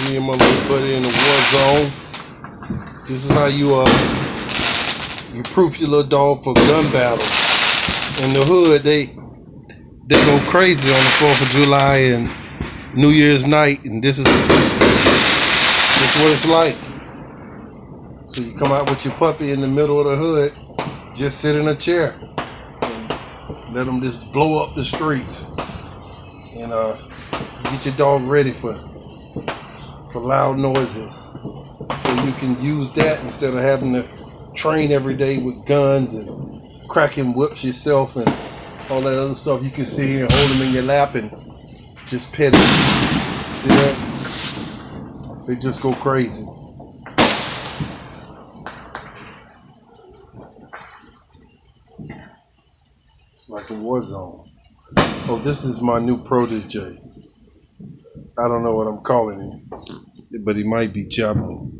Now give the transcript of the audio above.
me and my little buddy in the war zone. This is how you proof your little dog for gun battle. In the hood, they go crazy on the 4th of July and New Year's night, and this is what it's like. So you come out with your puppy in the middle of the hood, just sit in a chair and let them just blow up the streets, and get your dog ready for loud noises. So you can use that instead of having to train every day with guns and cracking whips yourself and all that other stuff. You can sit here and hold them in your lap and just pet them. See that? They just go crazy. It's like a war zone. Oh, this is my new protege. I don't know what I'm calling him, but he might be Jabbo.